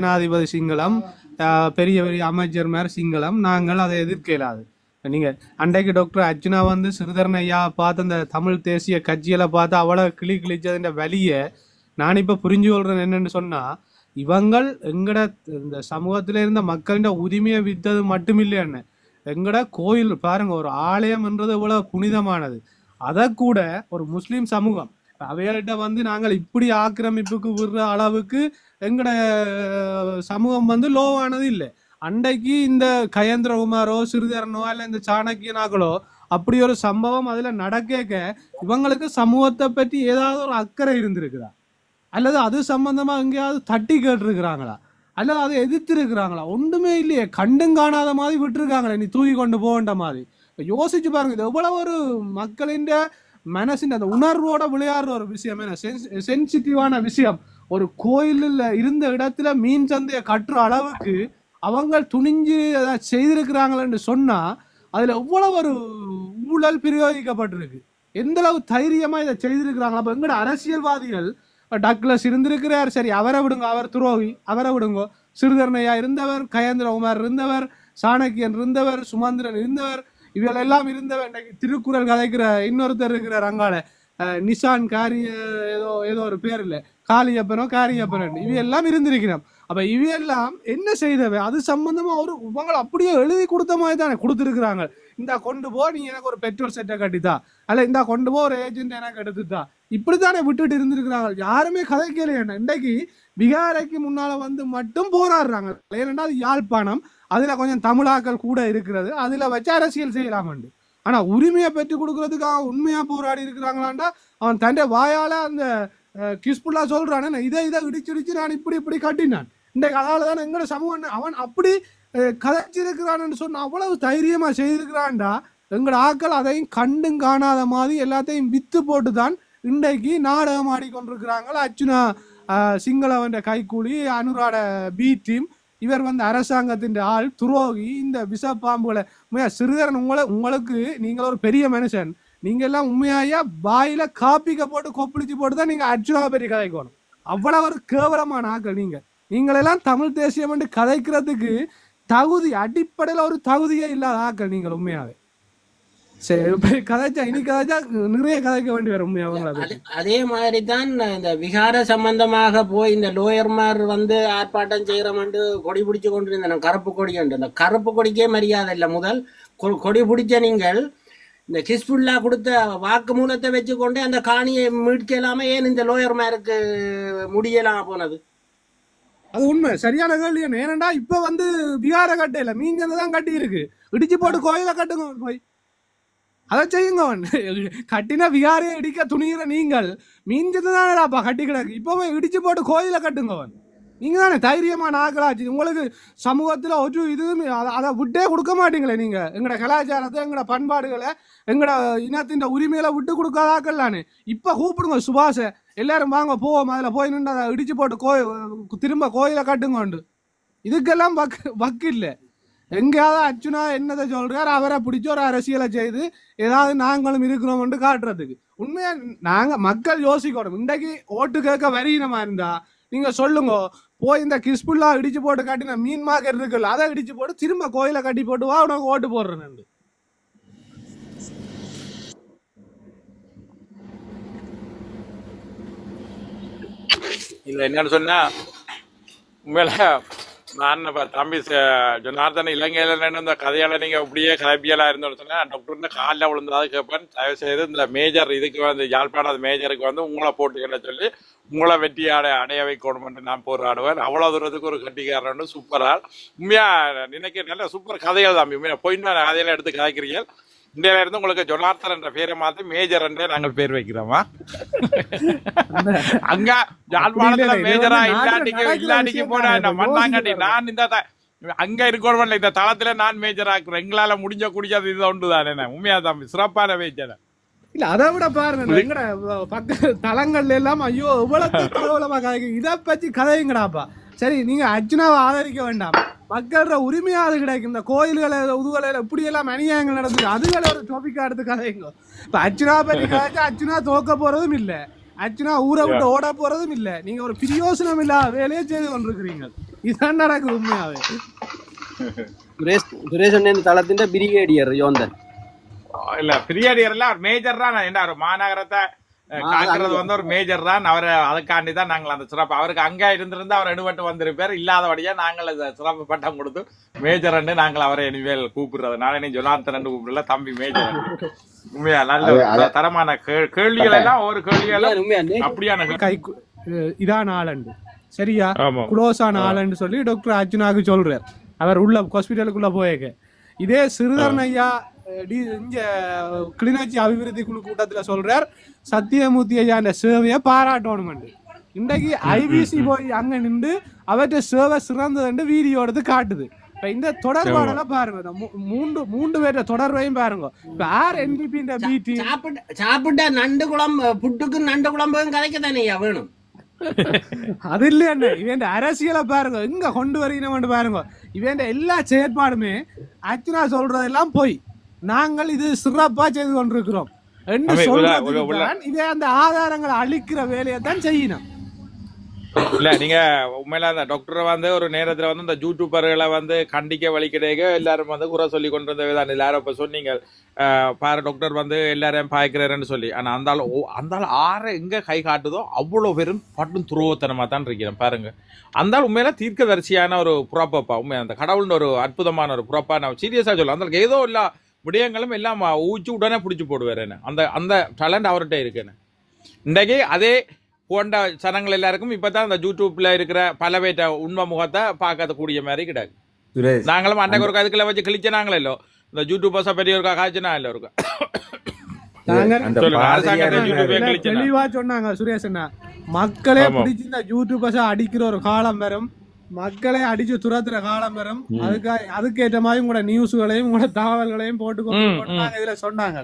ஜனாதிபதி சிங்களம், பெரிய பெரிய அமைச்சர் மாதிரி சிங்களம், நாங்கள் அதை எதிர்க்க இயலாது. நீங்க அன்றைக்கு டாக்டர் அர்ஜுனா வந்து சிறிதரன் ஐயா பார்த்து அந்த தமிழ் தேசிய கட்சியில பார்த்து அவ்வளோ கிழிச்சதுன்ற வலியை நான் இப்ப புரிஞ்சு கொள்றேன். என்னன்னு சொன்னா, இவங்கள் எங்கட இந்த சமூகத்தில இருந்த மக்களின் உரிமையை வித்தது மட்டுமில்லைன்னு, எங்கட கோயில் பாருங்க, ஒரு ஆலயம்ன்றது இவ்வளவு புனிதமானது. அதை கூட ஒரு முஸ்லீம் சமூகம் அவைகள்கிட்ட வந்து நாங்கள் இப்படி ஆக்கிரமிப்புக்கு விடுற அளவுக்கு எங்கட சமூகம் வந்து லோவானது இல்லை. அன்றைக்கு இந்த கயேந்திரகுமாரோ சிறிதரனோ இல்லை இந்த சாணக்கியனாக்களோ அப்படி ஒரு சம்பவம் அதுல நடக்க இவங்களுக்கு சமூகத்தை பற்றி ஏதாவது ஒரு அக்கறை இருந்திருக்குதா, அல்லது அது சம்பந்தமா எங்கேயாவது தட்டி கேட்டுருக்குறாங்களா, அல்லது அதை எதிர்த்து இருக்கிறாங்களா? ஒன்றுமே இல்லையே. கண்டும் காணாத மாதிரி விட்டுருக்காங்களே, நீ தூக்கி கொண்டு போகின்ற மாதிரி. இப்போ யோசிச்சு பாருங்க, இது எவ்வளவு ஒரு மக்களின் மனசின் அந்த உணர்வோட விளையாடுற ஒரு விஷயம், சென்சிட்டிவான விஷயம். ஒரு கோயிலில் இருந்த இடத்துல மீன் சந்தையை கட்டுற அளவுக்கு அவங்க துணிஞ்சு செய்திருக்கிறாங்களன்னு சொன்னா அதுல எவ்வளவு ஒரு ஊழல் பிரயோகிக்கப்பட்டிருக்கு, எந்த அளவு தைரியமா இதை செய்திருக்கிறாங்களா? அப்ப எங்கட அரசியல்வாதிகள் டக்ளஸ் இருந்திருக்கிறார், சரி அவரை விடுங்க, அவர் துரோகி, அவரை விடுங்க. சிறிதரனையா இருந்தவர், கயேந்திரகுமார் இருந்தவர், சாணக்கியன் இருந்தவர், சுமந்திரன் இருந்தவர், இவர்கள் எல்லாம் இருந்தவர். திருக்குறள் கதைக்கிற இன்னொருத்தர் இருக்கிறார் அங்கால, நிசான் காரிய ஏதோ ஏதோ ஒரு பேர் இல்லை, காளியப்பனோ காரியப்பனோ, இவையெல்லாம் இருந்திருக்கிறோம். அப்ப இவையெல்லாம் என்ன செய்தவை? அது சம்பந்தமா ஒரு இவங்களை அப்படியே எழுதி கொடுத்த மாதிரி தானே கொடுத்துருக்குறாங்க. இந்தா கொண்டு போ, நீ எனக்கு ஒரு பெட்ரோல் செட்டை கட்டித்தா, அல்ல இந்தா கொண்டு போ ஒரு ஏஜென்ட் எனக்கு எடுத்துத்தா, இப்படித்தானே விட்டுட்டு இருந்திருக்கிறாங்க. யாருமே கதைக்கல. இன்றைக்கு பிகாரைக்கு முன்னால வந்து மட்டும் போராடுறாங்க. ஏன்னா அது யாழ்ப்பாணம், அதுல கொஞ்சம் தமிழாக்கள் கூட இருக்கிறது, அதுல வச்சு அரசியல் செய்யலாமண்டு. ஆனா உரிமையை பெற்றுக் கொடுக்கறதுக்காக உண்மையா போராடி இருக்கிறாங்களாண்டா அவன் தன்னை வாயால அந்த கிஸ்புல்லா சொல்றானே, இதை இடிச்சு நான் இப்படி கட்டினான். இன்றைக்கு அதால தானே எங்கட சமூகம் அவன் அப்படி கதைச்சிருக்கிறான்னு சொன்ன அவ்வளவு தைரியமா செய்திருக்கிறான்டா. எங்கட ஆக்கள் அதையும் கண்டும் காணாத மாதிரி எல்லாத்தையும் வித்து போட்டுதான் இன்றைக்கு நாடகம் ஆடிக்கொண்டிருக்கிறாங்க. அர்ச்சுனா சிங்களவன் கைக்கூலி, அனுராட பி டீம், இவர் வந்து அரசாங்கத்தின் ஆள், துரோகி, இந்த விஷப்பாம்புகளை. சிறிதரன் உங்களுக்கு நீங்கள் ஒரு பெரிய மனுஷன், நீங்க எல்லாம் உண்மையா வாயில காப்பிக்க போட்டு கொப்பளிச்சு போட்டு தான் நீங்க அர்ச்சுனா பெரிய கதைக்கணும். அவ்வளவு ஒரு கேவலமான ஆக்கள் நீங்களெல்லாம் தமிழ் தேசியம் என்று கதைக்கிறதுக்கு தகுதி, அடிப்படையில் ஒரு தகுதியே இல்லாத ஆக்கள் நீங்கள் உண்மையாவே. சரி, கதைச்சா இனி கதைச்சா நிறைய கதைக்க வேண்டி வரும் உண்மையாக. அதே மாதிரி தான் இந்த விகார சம்பந்தமாக போய் இந்த லோயர்மார் வந்து ஆர்ப்பாட்டம் செய்யறோம்னு கொடி பிடிச்சு கொண்டு இருந்தேன், கருப்பு கொடி உண்டு. இந்த கருப்பு கொடிக்கே மரியாதை இல்லை. முதல் கொடி பிடிச்ச நீங்கள் இந்த ஹிஸ்புல்லா கொடுத்த வாக்கு மூலத்தை வச்சுக்கொண்டு அந்த காணியை மீட்கலாம ஏன் இந்த லோயர்மாருக்கு முடியலாம் போனது? அது உண்மை, சரியான கேள்வி. ஏனண்டா இப்ப வந்து விகார கட்டையில மீன்தான் கட்டி இருக்கு, இடிச்சு போட்டு கோயில கட்டுங்க போய், அதை செய்யுங்க. கட்டின விகாரையை இடிக்க துணிகிற நீங்கள் மீன்ஜதுதானடாப்பா கட்டி கிடக்கு, இப்பவே இடிச்சு போட்டு கோயில கட்டுங்கவன். நீங்க தானே தைரியமான ஆக்களாச்சு. உங்களுக்கு சமூகத்துல ஒரு இதுவும் அதை விட்டே கொடுக்க மாட்டீங்களே நீங்க. எங்கட கலாச்சாரத்தை, எங்கட பண்பாடுகளை, எங்கட இனத்தின் உரிமையில விட்டு கொடுக்காத ஆக்கலான்னு. இப்ப கூப்பிடுங்க சுபாஷ, எல்லாரும் வாங்க போவோம், அதுல போய் நின்று அதை இடிச்சு போட்டு திரும்ப கோயில கட்டுங்க. இதுக்கெல்லாம் வக்கு இல்லை. எங்கேயாவது அர்ச்சுனா என்னதை சொல்றாரு, அவரை பிடிச்ச ஒரு அரசியலை செய்து ஏதாவது நாங்களும் இருக்கிறோம் காட்டுறதுக்கு. உண்மையா நாங்க மக்கள் யோசிக்கணும். இன்றைக்கு ஓட்டு கேட்க வரியினமா இருந்தா நீங்க சொல்லுங்க, போய் இந்த கிஸ்புல்லா இடிச்சு போட்டு காட்டின மீன் மார்க்கெட் இருக்குல்ல, அதை இடிச்சு போட்டு திரும்ப கோயிலை கட்டி போட்டு வா, உனக்கு ஓட்டு போடுறேன். இல்ல என்னன்னு சொன்னா, உண்மையில நான் தம்பி ஜனார்தன் இலங்கையில இந்த கதையால நீங்க இப்படியே கலப்பியலா இருந்தோன்னு சொன்னா டாக்டர் காலில் விழுந்ததாக கேட்பேன். தயவு செய்து இந்த மேஜர் இதுக்கு வந்து யாழ்ப்பாண மேஜருக்கு வந்து உங்களை போட்டுக்கிற சொல்லி உங்களை வெற்றி அடைய வைக்கணும்னு நான் போராடுவேன். அவ்வளவு தூரத்துக்கு ஒரு கட்டிக்காரன் சூப்பரால் உண்மையா நினைக்க நல்ல சூப்பர் கதைகள் தான். உண்மையா போயிட்டு கதையில எடுத்து கதைக்கிறீர்கள். இந்தியாவில இருந்து உங்களுக்கு ஜொனார்த்தன் என்ற பேரை மாத்தி மேஜர் என்றே நாங்கள் பேர் வைக்கிறோமா? அங்க யாழ்ப்பாணத்துல மேஜரா இல்லாட்டிக்கு போன மண்ணாங்கட்டி நான் இந்த அங்க இருக்கணும், இந்த தளத்துல நான் மேஜர் ஆக்குறேன். எங்களால முடிஞ்ச குடிக்காது இது ஒன்றுதானே. உண்மையா தம்பி சிறப்பான மேஜர். இல்ல அதை விட பாருங்க, எங்கட பக்க தளங்கள்ல எல்லாம் ஐயோ எவ்வளவு இதை பத்தி கதைங்கடாப்பா. சரி, நீங்க அர்ச்சுனாவை ஆதரிக்க வேண்டாம், மக்களோட உரிமையாவது கிடைக்கும். இந்த கோயில்களை உதுகலையில இப்படி எல்லாம் அநியாயங்கள் நடந்துச்சு, அதுகளை ஒரு டாபிக்கா எடுத்து கதைங்க. இப்ப அர்ச்சுனா பற்றி கதைச்சா அர்ச்சுனா தோக்க போறதும் இல்ல, அர்ச்சுனா ஊரை விட்டு ஓட போறதும் இல்ல. நீங்க ஒரு பிரயோசனம் இல்லாத வேலையை செய்து கொண்டிருக்கிறீங்க. இதான் நடக்குது உண்மையாவே. சுரேஷ் அண்ணன் தளத்தின் பிரிகேடியர் யோந்தன் இல்ல பிரியாடியர் எல்லாம் ஒரு மேஜர் தான். என்ன ஒரு மாநகரத்தை காக்கிறது வந்து ஒரு மேஜர் தான். அவரை அதுக்காண்டி தான் நாங்கள் அந்த சிறப்பு அவருக்கு அங்கே இருந்திருந்தா அவர் எடுபட்டு வந்திருப்பார். இல்லாதபடியா நாங்கள் சிறப்பு பட்டம் கொடுத்து மேஜர் அண்டு நாங்கள் அவரை இனிமேல் கூப்பிடுறதுனால நீ ஜொனார்த்தன் அண்டு கூப்பிடல தம்பி மேஜர். உண்மையா நல்ல தரமான கேள்விகள் எல்லாம் ஒரு கேள்விகள் அப்படியான இதான ஆளண்டு சரியா குளோஸான ஆளண்டு சொல்லி டாக்டர் அர்ஜுனாவுக்கு சொல்றார். அவர் உள்ள ஹாஸ்பிட்டலுக்குள்ள போயிருக்க. இதே சிறுதரன் ஐயா இங்க கிளிநொச்சி அபிவிருத்தி குழு கூட்டத்துல சொல்றார் சத்தியமூர்த்தி ஐயா அந்த சேவையை பாராட்டணும். இன்றைக்கு ஐபிசி போய் அங்க நின்று அவற்றை சேவை சிறந்ததுன்னு வீடியோ எடுத்து காட்டுது. இப்ப இந்த தொடர்பாடெல்லாம் பாருங்க, மூன்று பேர தொடர்பையும் பாருங்க. இப்ப ஆர் என்டிபி இந்த பிடி சாப்பிட்ட நண்டு குழம்பு புட்டுக்கு நண்டு குழம்பும் கதைக்க தானே வேணும். அது இல்ல என்ன இவன் அரசியலை பாருங்க எங்க கொண்டு வரீங்க பாருங்க. இவன் எல்லா செயற்பாடுமே அர்ச்சனா சொல்றதெல்லாம் போய் நாங்கள் இது சிறப்பா செய்து கொண்டிருக்கிறோம் என்று சொல்றதுதான். இதே அந்த ஆதாரங்களை அளிக்கிற வேலையை தான் செய்யணும். இல்ல நீங்க உண்மையில அந்த டாக்டரை வந்து ஒரு நேரத்துல வந்து இந்த யூடியூபர்களை வந்து கண்டிக்க வழி கிடைக்க எல்லாரும் வந்து குறை சொல்லி கொண்டு இருந்ததான். எல்லாரும் இப்ப சொன்னீங்க பாரு டாக்டர் வந்து எல்லாரையும் பாய்க்கிறாருன்னு சொல்லி. ஆனா அந்த ஆற எங்க கை காட்டுதோ அவ்வளவு பேரும் பட்டும் துருவத்தனமா தான் இருக்கிறேன் பாருங்க. அந்த உண்மையில தீர்க்கதரிசியான ஒரு புறப்பா உண்மையா அந்த கடவுள்னு ஒரு அற்புதமான ஒரு புறப்பா நான் சீரியஸா சொல்ல. அந்த ஏதோ எல்லா விடயங்களும் எல்லாம் ஊச்சி உடனே பிடிச்சி போடுவார். என்ன அந்த அந்த டேலண்ட் அவர்கிட்ட இருக்குன்னு இன்றைக்கு அதே போன்ற சனங்கள் எல்லாருக்கும் இப்பதான் அந்த யூடியூப்ல இருக்கிற பல பேட்ட உண்மை முகத்தை பார்க்கக்கூடிய மாதிரி கிடையாது. நாங்களும் அன்றைக்கு ஒரு அதுக்குள்ள வச்சு கிழிச்சனாங்களே இல்லோ இந்த யூடியூபர்ஸை பெரிய ஒரு காய்ச்சினா இல்ல இருக்கு தெளிவா சொன்னாங்க சுரேஷன்னா. மக்களே பிடிச்சி இந்த யூடியூபர்ஸ அடிக்கிற ஒரு காலம் வரும், மக்களை அடிச்சு துரத்துற காலம் வரும். அதுக்கேற்ற மாதிரி உங்களோட நியூஸ்களையும் உங்களோட தகவல்களையும் போட்டுக்கொண்டு இதுல சொன்னாங்க.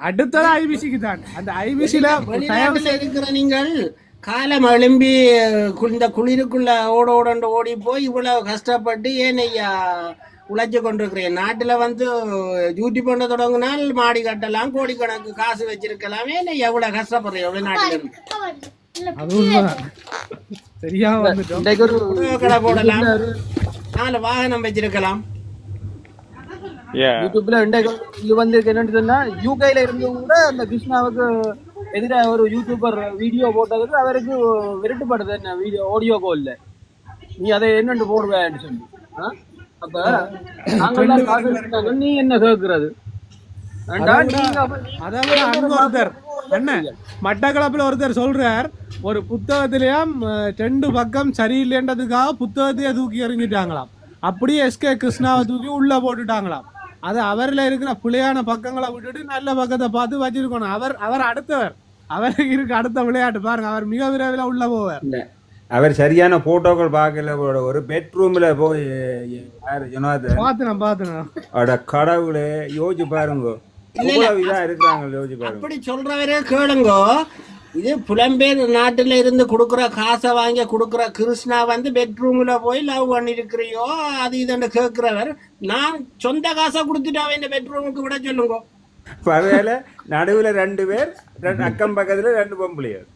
அடுத்தது ஐபிசிக்கு தான். அந்த ஐபிசில இருக்கிற நீங்கள் காலம் எழும்பி இந்த குளிருக்குள்ள ஓடோடு ஓடி போய் இவ்வளவு கஷ்டப்பட்டு ஏன் ஐயா உழைச்சு கொண்டிருக்கிறேன். நாட்டுல வந்து யூடியூப் பண்ண தொடங்கினால் மாடி கட்டலாம், கோடிக்கணக்கு காசு வச்சிருக்கலாம். ஏன் ஐயா இவ்வளவு கஷ்டப்படுறேன் வெளிநாட்டுல இருந்து? சரியா கடை போடலாம், 4 வாகனம் வச்சிருக்கலாம். யூடியூப்ல இது வந்து என்னன்னு சொன்னா யூகேல இருந்து கூட அந்த கிருஷ்ணாவுக்கு எதிராக ஒரு யூடியூபர் வீடியோ போட்டதுக்கு அவருக்கு விரட்டுப்படுது. என்ன வீடியோ ஆடியோ கோல்ல நீ அதை என்னன்னு போடுவேன்னு சொல்லி. அப்ப நாங்க நீ என்ன கேட்கறது? ஒருத்தர் என்ன மட்டக்களப்புல ஒருத்தர் சொல்றார் ஒரு புத்தகத்திலேயும் 2 பக்கம் சரியில்லைன்றதுக்காக புத்தகத்தையே தூக்கி எறிஞ்சிட்டாங்களாம். அப்படியே எஸ்கே கிருஷ்ணாவை தூக்கி உள்ள போட்டுட்டாங்களாம். அது அவர்ல இருக்கிற பிள்ளையான பக்கங்களை விட்டுட்டு நல்ல பக்கத்தை பார்த்து வச்சிருக்கணும். அவர் அடுத்தவர், அவருக்கு இருக்கு அடுத்த விளையாட்டு பாருங்க. அவர் மிக விரைவில் உள்ள போவார். அவர் சரியான போட்டோக்கள் பார்க்கல. ஒரு பெட்ரூம்ல போய் பாத்துனா கடவுளே யோசிச்சு பாருங்க. அப்படி சொல்றவரே கேளுங்க. இது புலம்பெயர் நாட்டுல இருந்து கொடுக்குற காசை வாங்கி கொடுக்குற கிருஷ்ணா வந்து பெட்ரூம்ல போய் லவ் பண்ணிருக்கிறியோ அது இதுன்னு கேட்கிறவர். நான் சொந்த காசை கொடுத்துட்டு அவன் இந்த பெட்ரூமுக்கு விட சொல்லுங்க. பரவாயில்ல, நடுவுல 2 பேர், அக்கம் பக்கத்துல 2 பொம்பளையர்.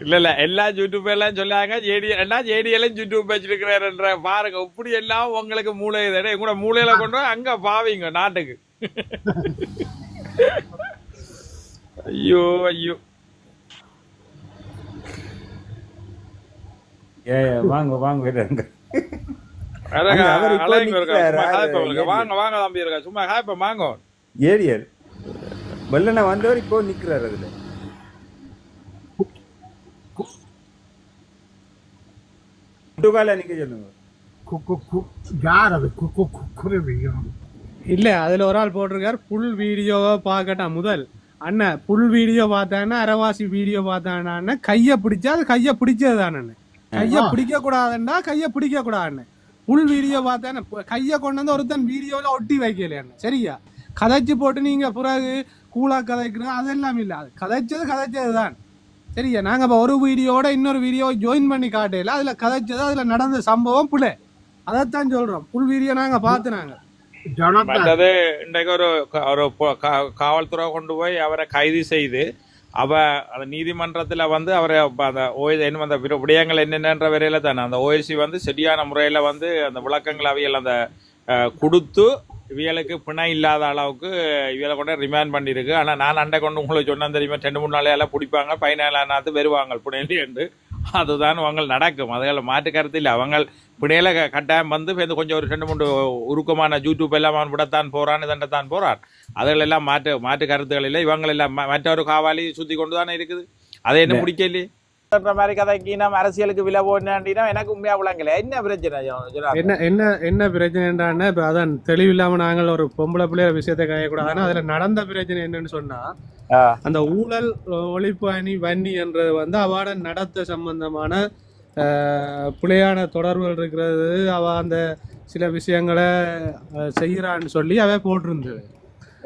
இல்ல எல்லா யூடியூப் எல்லாம் சொல்லாங்க ஜேடிஎல்லாம் யூடியூப் வச்சிருக்கிறாருன்ற பாருங்க. இப்படி எல்லாம் உங்களுக்கு மூளை கூட மூளையில கொண்டு அங்க பாவீங்க நாட்டுக்கு. ஐயோ ஐயோ வாங்க வாங்க வாங்க தம்பி இருக்கா சும்மா ஹாப்ப வாங்க. ஏரியல் வெள்ளன வந்தவர் இப்போ நிக்கிறாரு. அதுல நிக்க சொல்லுங்க. இல்ல அதுல ஒரு ஆள் போட்டிருக்காரு புல் வீடியோவை பார்க்கட்டா முதல் அண்ணன் புல் வீடியோ பார்த்தான்னா அரவாசி வீடியோ பார்த்தானா கைய பிடிச்சா அது கைய பிடிச்சது தானே. கைய பிடிக்க கூடாதுன்னா கைய பிடிக்க கூடாதுன்னு புல் வீடியோ பார்த்தேன். கையை கொண்டு வந்து ஒருத்தன் வீடியோவில் ஒட்டி வைக்கலையான்னு சரியா கதைச்சு போட்டு நீங்க பிறகு கூலா கதைக்கணும் அதெல்லாம் இல்லை. அது கதைச்சது தான் சரியா நாங்க இப்போ ஒரு வீடியோட இன்னொரு வீடியோ ஜாயின் பண்ணி காட்டையில அதுல கதைச்சது அதுல நடந்த சம்பவம் பிள்ளை அதைத்தான் சொல்றோம். புல் வீடியோ நாங்க பார்த்துனாங்க. மற்றது இன்றைக்கு ஒரு காவல்துறை கொண்டு போய் அவரை கைது செய்து அந்த நீதிமன்றத்துல வந்து அவரை அந்த அந்த விடயங்கள் என்னென்ற வரையில தானே அந்த ஓஎஸ்சி வந்து சரியான முறையில வந்து அந்த விளக்கங்கள் அவையில் அந்த கொடுத்து இவளுக்கு பிணை இல்லாத அளவுக்கு இவளை கொண்டு ரிமாண்ட் பண்ணியிருக்கு. ஆனால் நான் அண்டை கொண்டு உங்களுக்கு சொன்னா தெரியுமா 2-3 நாளையெல்லாம் பிடிப்பாங்க 17 நாத்து வருவாங்க பிணையிலே என்று. அதுதான் அவங்க நடக்கும். அதுகளை மாற்று கருத்து இல்லை. அவங்க பிணையில கட்டாயம் வந்து கொஞ்சம் ஒரு 2-3 உருக்கமான யூடியூப் எல்லாம் விடத்தான் போறான் இதண்டத்தான் போறான். அதுகள் எல்லாம் மாற்று கருத்துக்கள் இல்லை. இவங்க எல்லாம் மற்றொரு காவாலி சுத்தி கொண்டு தானே இருக்குது. அதை என்ன பிடிக்கலையே மாதிரி கதைக்கு நம்ம அரசியலுக்கு விலை போனா எனக்கு உண்மையா விளங்கல. என்ன பிரச்சனை என்ன பிரச்சனைன்றான இப்ப அதான் தெளிவில்லாம நாங்கள் ஒரு பொம்பளை பிள்ளைய விஷயத்தை கையக்கூடாதுன்னா அதுல நடந்த பிரச்சனை என்னன்னு சொன்னா அந்த ஊழல் ஒழிப்பு அணி வன்னி என்றது வந்து அவட நடத்த சம்பந்தமான பிள்ளையான தொடர்புகள் இருக்கிறது. அவ அந்த சில விஷயங்களை செய்யறான்னு சொல்லி அவ போட்டிருந்தது.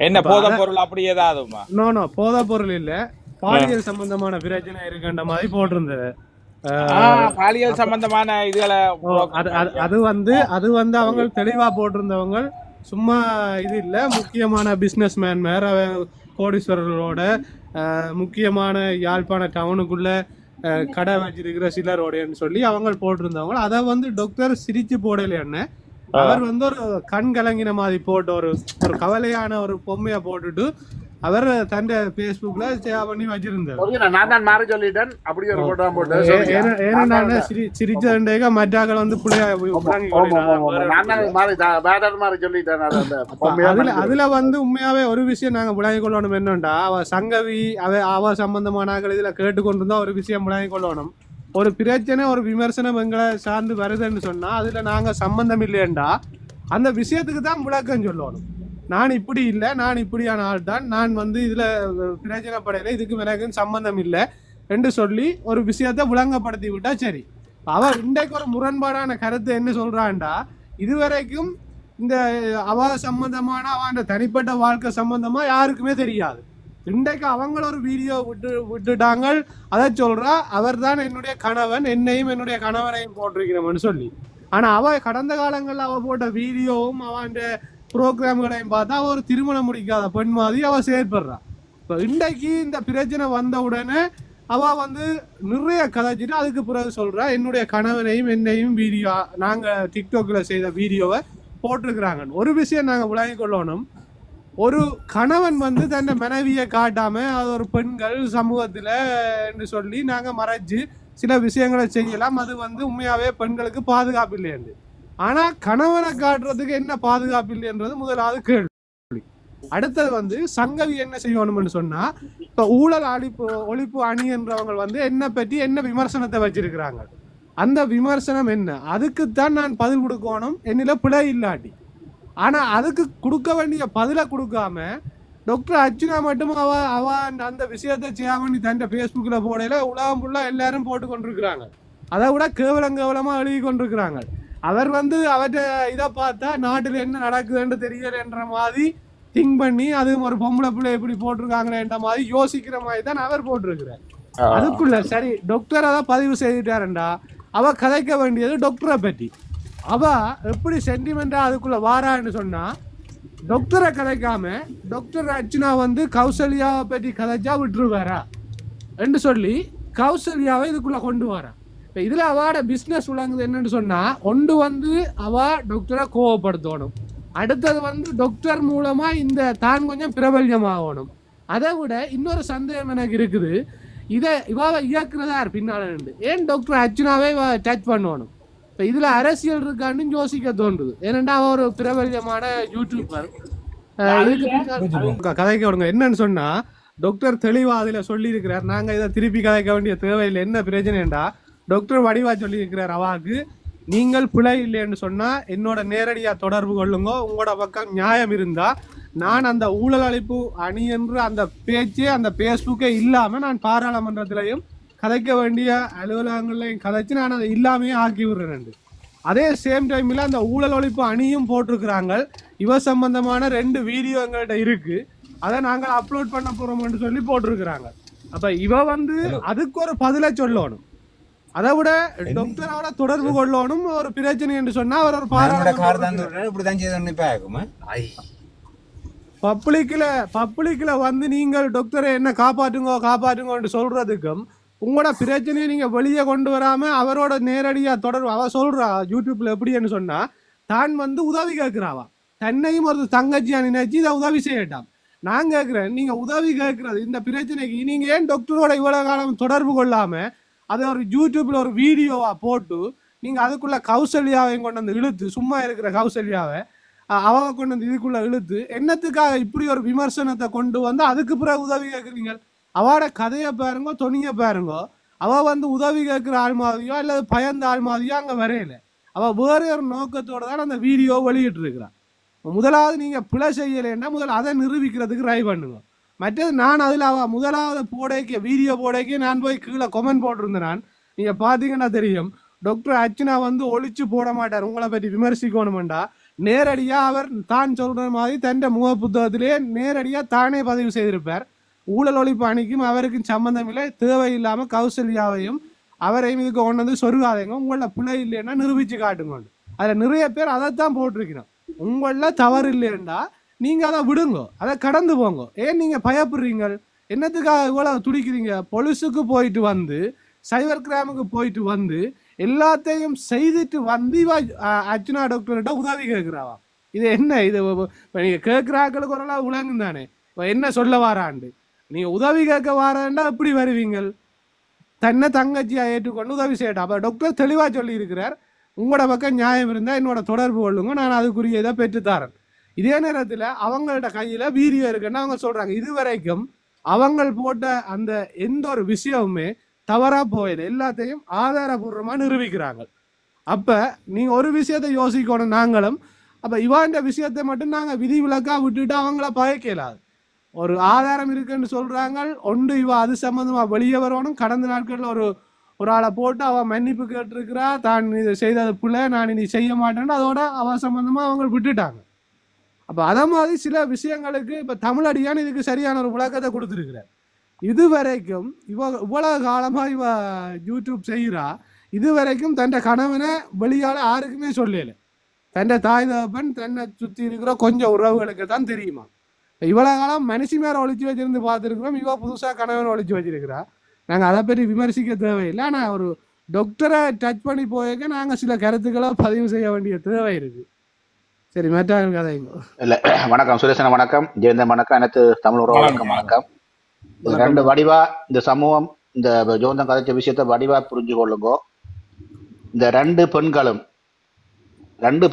என்ன போதை பொருள் அப்படி ஏதாவதுமா? நோ போதை பொருள் இல்ல, பாலியல் சம்பந்தமான பிரச்சனை இருக்குன்ற மாதிரி போட்டிருந்தது. பாலியல் சம்பந்தமான இதுகளை அது வந்து அவங்க தெளிவா போட்டிருந்தவங்க சும்மா இது இல்ல, முக்கியமான பிசினஸ் மேன் மேற கோடீஸ்வரர்களோட முக்கியமான யாழ்ப்பாண டவுனுக்குள்ள கடை வச்சிருக்கிற சிலரோடன்னு சொல்லி அவங்க போட்டிருந்தவங்க. அதை வந்து டாக்டர் சிரிச்சு போடலைன்னு அவர் வந்து ஒரு கண் கலங்கின மாதிரி போட்டு ஒரு கவலையான ஒரு பொம்மையை போட்டுட்டு அவர் தன் பேஸ்புக்ல ஷேர் பண்ணி வச்சிருந்தார். சிரிச்ச மற்றாக்கள் வந்து அதுல வந்து உண்மையாவே ஒரு விஷயம் நாங்க விளங்கிக் கொள்ளணும். என்னண்டா அவ சங்கவி அவ சம்பந்தமான இதுல கேட்டுக்கொண்டிருந்தா ஒரு விஷயம் விளங்கிக் கொள்ளணும். ஒரு பிரச்சனை ஒரு விமர்சனம் எங்களை சார்ந்து வருதுன்னு சொன்னா அதுல நாங்க சம்பந்தம் இல்லையண்டா அந்த விஷயத்துக்கு தான் விளக்கம் சொல்லணும். நான் இப்படி இல்லை, நான் இப்படியான ஆள் தான், நான் வந்து இதுல பிரச்சனை படையில இதுக்கு எனக்கு சம்பந்தம் இல்லை என்று சொல்லி ஒரு விஷயத்த விளங்கப்படுத்தி விட்டா சரி. அவ இன்றைக்கு ஒரு முரண்பாடான கருத்து என்ன சொல்றான்டா, இதுவரைக்கும் இந்த அவ சம்பந்தமான அவன் தனிப்பட்ட வாழ்க்கை சம்பந்தமா யாருக்குமே தெரியாது. இன்றைக்கு அவங்கள ஒரு வீடியோ விட்டுட்டாங்க. அதை சொல்றா அவர் தான் என்னுடைய கணவன், என்னையும் என்னுடைய கணவனையும் போட்டிருக்கிறவன்னு சொல்லி. ஆனா அவ கடந்த காலங்கள்ல அவ போட்ட வீடியோவும் அவன் ப்ரோக்ராம்களையும் பார்த்தா ஒரு திருமணம் முடிக்காத பெண் மாதிரி அவ செயற்படுறா. இப்போ இன்றைக்கு இந்த பிரச்சனை வந்த உடனே அவ வந்து நிறைய கதைச்சிட்டு அதுக்கு பிறகு சொல்றா என்னுடைய கணவனையும் என்னையும் வீடியோ நாங்க டிக்டாக்ல செய்த வீடியோவை போட்டிருக்கிறாங்க. ஒரு விஷயம் நாங்க விளங்கிக் கொள்ளணும், ஒரு கணவன் வந்து தன் மனைவியை காட்டாம அது ஒரு பெண்கள் சமூகத்துல என்று சொல்லி நாங்க மறைச்சு சில விஷயங்களை செய்யலாம். அது வந்து உண்மையாவே பெண்களுக்கு பாதுகாப்பு இல்லையன்று. ஆனா கணவனை காட்டுறதுக்கு என்ன பாதுகாப்பு இல்லைன்றது முதலாவது கேள்வி. அடுத்தது வந்து சங்கவி என்ன செய்யணும்னு சொன்னா இப்ப ஊழல் ஒழிப்பு அணி என்றவங்க வந்து என்ன பற்றி என்ன விமர்சனத்தை வச்சிருக்கிறாங்க. அந்த விமர்சனம் என்ன, அதுக்குத்தான் நான் பதில் கொடுக்கணும் என்னில பிழை இல்லாட்டி. ஆனா அதுக்கு கொடுக்க வேண்டிய பதிலை கொடுக்காம டாக்டர் அர்ச்சுனா மட்டும் அவ அந்த விஷயத்தை செய்யாம தன் பேஸ்புக்ல போடையில உலகம் ஃபுல்லா எல்லாரும் போட்டு கொண்டிருக்கிறாங்க. அதை விட கேவலமா எழுதி கொண்டிருக்கிறாங்க. அவர் வந்து அவர்கிட்ட இதை பார்த்தா நாட்டுல என்ன நடக்குதுன்னு தெரியலன்ற மாதிரி திங்க் பண்ணி அது ஒரு பொம்பளை பிள்ளை எப்படி போட்டிருக்காங்களேன்ற மாதிரி யோசிக்கிற மாதிரி தான் அவர் போட்டிருக்கிறார். அதுக்குள்ள சரி டாக்டர் அதான் பதிவு செய்துட்டாருண்டா அவ கதைக்க வேண்டியது டாக்டரை பற்றி. அவ எப்படி சென்டிமெண்டா அதுக்குள்ள வாரான்னு சொன்னா டாக்டரை கதைக்காம டாக்டர் அர்ச்சுனா வந்து கௌசல்யாவை பற்றி கதைச்சா விட்டுருவாரா என்று சொல்லி கௌசல்யாவை இதுக்குள்ள கொண்டு வரா. இப்போ இதில் அவட பிஸ்னஸ் விளங்குது என்னன்னு சொன்னால் ஒன்று வந்து அவ டாக்டரை கோவப்படுத்தணும், அடுத்தது வந்து டாக்டர் மூலமாக இந்த தான் கொஞ்சம் பிரபல்யமாகணும். அதை விட இன்னொரு சந்தேகம் எனக்கு இருக்குது, இதை இவாவை இயக்குறதா பின்னால் ஏன் டாக்டர் அர்ச்சுனாவே டச் பண்ணணும். இப்போ இதில் அரசியல் இருக்கான்னு யோசிக்க தோன்றுது. ஏனெண்டா அவ ஒரு பிரபல்யமான யூடியூபர். கதைக்க விடுங்க. என்னன்னு சொன்னால் டாக்டர் தெளிவாக அதில் சொல்லியிருக்கிறார், நாங்கள் இதை திருப்பி கதைக்க வேண்டிய தேவையில்லை. என்ன பிரச்சனைண்டா டாக்டர் வடிவா சொல்லியிருக்கிறார், அவாவுக்கு நீங்கள் பிழை இல்லைன்னு சொன்னா என்னோட நேரடியா தொடர்பு கொள்ளுங்க, உங்களோட பக்கம் நியாயம் இருந்தா நான் அந்த ஊழல் அழிப்பு அணி என்று அந்த பேச்சே அந்த பேஸ்புக்கே இல்லாம நான் பாராளுமன்றத்திலையும் கதைக்க வேண்டிய அலுவலகங்களையும் கதைச்சு நான் அதை இல்லாமையே ஆக்கி விடுறேன். அதே சேம் டைம்ல அந்த ஊழல் ஒழிப்பு அணியும் போட்டிருக்கிறாங்க. இவ சம்பந்தமான 2 வீடியோ எங்கள்கிட்ட இருக்கு, அதை நாங்கள் அப்லோட் பண்ண போறோம்னு சொல்லி போட்டிருக்கிறாங்க. அப்ப இவ வந்து அதுக்கு ஒரு பதிலை சொல்லணும். அதை விட டாக்டரோட தொடர்பு கொள்ளணும். ஒரு பிரச்சனை என்று சொன்னா அவர் ஒரு பப்ளிக்ல வந்து நீங்கள் டாக்டரை என்ன காப்பாற்றுங்க சொல்றதுக்கும் உங்களோட பிரச்சனையை நீங்க வெளியே கொண்டு வராம அவரோட நேரடியா தொடர்பு அவ சொல்றா யூடியூப்ல எப்படின்னு சொன்னா தான் வந்து உதவி கேட்கிறாவா, தன்னையும் ஒரு தங்கச்சியா நினைச்சு இதை உதவி செய்யட்டாம். நான் கேட்கிறேன், நீங்க உதவி கேட்கறது இந்த பிரச்சனைக்கு நீங்க ஏன் டாக்டரோட இவ்வளவு காலம் தொடர்பு கொள்ளாம அதை ஒரு யூடியூப்ல ஒரு வீடியோவா போட்டு நீங்க அதுக்குள்ள கௌசல்யாவையும் கொண்டு வந்து இழுத்து, சும்மா இருக்கிற கௌசல்யாவை அவங்க கொண்டு வந்து இதுக்குள்ள இழுத்து என்னத்துக்காக இப்படி ஒரு விமர்சனத்தை கொண்டு வந்து அதுக்கு பிறகு உதவி கேட்குறீங்க? அவட கதையை பாருங்க, துணிய பாருங்க. அவ வந்து உதவி கேட்கிற ஆள் மாதிரியோ அல்லது பயந்த ஆள் மாதிரியோ அங்க வரையில. அவ வேற ஒரு நோக்கத்தோட தான் அந்த வீடியோ வெளியிட்டு இருக்கிறான். முதலாவது நீங்க பிழை செய்யலைன்னா முதல்ல அதை நிரூபிக்கிறதுக்கு ட்ரை பண்ணுங்க. மற்றது நான் அதில் அவ முதலாவது வீடியோ போடைக்கு நான் போய் கீழே கொமெண்ட் போட்டிருந்தேன். நான் நீங்க பாத்தீங்கன்னா தெரியும், டாக்டர் அர்ச்சனா வந்து ஒழிச்சு போட மாட்டார். உங்களை பற்றி விமர்சிக்கணுமெண்டா நேரடியா அவர் தான் சொல்ற மாதிரி தன் முக புத்தகத்திலேயே நேரடியா தானே பதிவு செய்திருப்பார். ஊழல் ஒழிப்பு அணிக்கும் அவருக்கும் சம்பந்தம் இல்லை, தேவையில்லாம கௌசல்யாவையும் அவரையும் இதுக்கு கொண்டு வந்து சொருகாதைங்க, உங்கள பிழை இல்லைன்னா நிரூபிச்சு காட்டுங்க. அதுல நிறைய பேர் அதைத்தான் போட்டிருக்கணும். உங்கள தவறு இல்லைன்னா நீங்க அதை விடுங்க, அதை கடந்து போங்க. ஏன் நீங்க பயப்படுறீங்க? என்னத்துக்காக இவ்வளவு துடிக்கிறீங்க? பொலிஸுக்கு போயிட்டு வந்து சைபர் கிரைமுக்கு போயிட்டு வந்து எல்லாத்தையும் செய்துட்டு வந்து அர்ச்சனா டாக்டர்கிட்ட உதவி கேட்கிறாவா? இது என்ன? இது நீங்க கேட்கிறாக்களுக்கு ஒரு நாள் உலகம் தானே. இப்ப என்ன சொல்ல வாராண்டு? நீங்க உதவி கேட்க வாராண்டா எப்படி வருவீங்க? தன்னை தங்கச்சியா ஏற்றுக்கொண்டு உதவி செய்யட்டும். அப்ப டாக்டர் தெளிவா சொல்லி இருக்கிறார், உங்களோட பக்கம் நியாயம் இருந்தா என்னோட தொடர்பு கொள்ளுங்க, நான் அதுக்குரிய இதை பெற்றுத்தாரேன். இதே நேரத்துல அவங்களோட கையில வீடியோ இருக்குன்னு அவங்க சொல்றாங்க. இதுவரைக்கும் அவங்க போட்ட அந்த எந்த ஒரு விஷயமுமே தவறா போயிடு, எல்லாத்தையும் ஆதாரபூர்வமா நிரூபிக்கிறாங்க. அப்ப நீங்க ஒரு விஷயத்தை யோசிக்கணும் நாங்களும். அப்ப இவாண்ட விஷயத்தை மட்டும் நாங்க விதிவிலக்கா விட்டுட்டு அவங்கள பயக்கலாது. ஒரு ஆதாரம் இருக்குன்னு சொல்றாங்க, ஒன்று இவ அது சம்பந்தமா வெளியே வரணும். கடந்த நாட்கள்ல ஒரு ஆளை போட்டு அவ மன்னிப்பு கேட்டிருக்கிறா, தான் இது செய்தது பிள்ளை, நான் இனி செய்ய மாட்டேன்னு அதோட அவ சம்பந்தமா அவங்க விட்டுட்டாங்க. அப்ப அத மாதிரி சில விஷயங்களுக்கு இப்ப தமிழடியான் இதுக்கு சரியான ஒரு விளக்கத்தை கொடுத்துருக்கிறார். இதுவரைக்கும் இவ்வளவு காலமா இவ யூடியூப் செய்கிறா, இதுவரைக்கும் தன் கணவனை வெளியால யாருக்குமே சொல்லல. தன் தாய் தகப்பன் தன்னை சுத்தி இருக்கிற கொஞ்சம் உறவுகளுக்கு தான் தெரியுமா. இவ்வளவு காலம் மனுஷி மேல ஒழிச்சு வச்சிருந்து பார்த்துருக்கிறோம், இவ புதுசா கணவனை ஒழிச்சு வச்சிருக்கிறா. நாங்க அதை பற்றி விமர்சிக்க தேவையில்லை. ஆனா ஒரு டாக்டரை டச் பண்ணி போயிருக்க நாங்க சில கருத்துக்களை பதிவு செய்ய வேண்டிய தேவை இருக்கு. சரி, மற்ற கதைங்க இல்ல. வணக்கம் சுரேசன், வணக்கம் ஜெயந்தன், வணக்கம் அனைத்து தமிழ் உறவு வணக்கம். ரெண்டு வடிவா இந்த சமூகம் இந்த ஜோந்தன் கதைச்ச விஷயத்த வடிவா புரிஞ்சு கொள்ளுங்க. இந்த ரெண்டு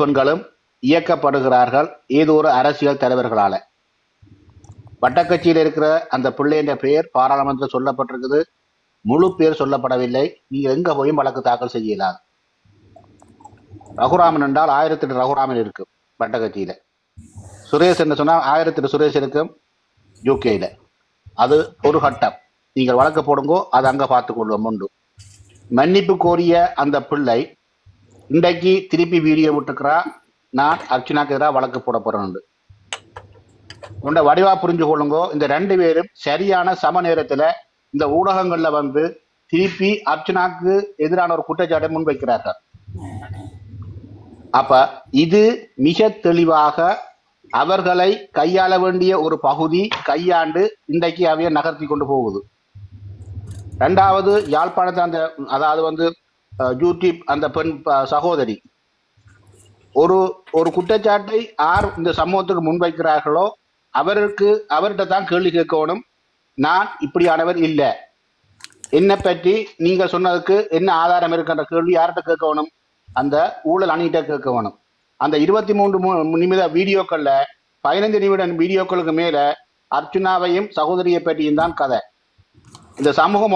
பெண்களும் இயக்கப்படுகிறார்கள் ஏதோ ஒரு அரசியல் தலைவர்களால. வட்டக்கட்சியில் இருக்கிற அந்த பிள்ளைன்ற பெயர் பாராளுமன்றத்தில் சொல்லப்பட்டிருக்குது, முழு பேர் சொல்லப்படவில்லை. நீங்க எங்க போயும் வழக்கு தாக்கல் செய்யலாம். ரகுராமன் என்றால் 1008 ரகுராமன் இருக்கு வட்டக்கட்சியில. சுரேஷ் என்று சொன்னால் 1008 சுரேஷ் இருக்கும் யூகேல. அது ஒரு கட்டம். நீங்கள் வழக்கு போடுங்கோ, அது அங்க பார்த்து கொள்வோம். உண்டு மன்னிப்பு கோரிய அந்த பிள்ளை இன்றைக்கு திருப்பி வீடியோ விட்டுக்கிறா, நான் அர்ச்சனாக்கு எதிராக வழக்கு போட போறேன். உண்ட வடிவா புரிஞ்சு கொள்ளுங்கோ. இந்த ரெண்டு பேரும் சரியான சம நேரத்துல இந்த ஊடகங்கள்ல வந்து திருப்பி அர்ச்சனாக்கு எதிரான ஒரு குற்றச்சாட்டை முன்வைக்கிறார்கள். அப்ப இது மிக தெளிவாக அவர்களை கையாள வேண்டிய ஒரு பகுதி கையாண்டு இன்றைக்கு அவைய நகர்த்தி கொண்டு போகுது. ரெண்டாவது, யாழ்ப்பாணத்தை அந்த அதாவது வந்து யூடியூப் அந்த பெண் சகோதரி ஒரு குற்றச்சாட்டை யார் இந்த சமூகத்துக்கு முன்வைக்கிறார்களோ அவர்கிட்ட தான் கேள்வி கேட்கணும். நான் இப்படியானவர் இல்லை, என்னை பற்றி நீங்க சொன்னதுக்கு என்ன ஆதாரம் இருக்குன்ற கேள்வி யார்கிட்ட கேட்கணும்? அந்த ஊழல் அணிகிட்ட கேட்கணும். அந்த 23 நிமிட வீடியோக்கள்ல 15 நிமிட வீடியோக்களுக்கு மேல அர்ச்சனாவையும் சகோதரியை பற்றியும் தான் கதை. இந்த சமூகம்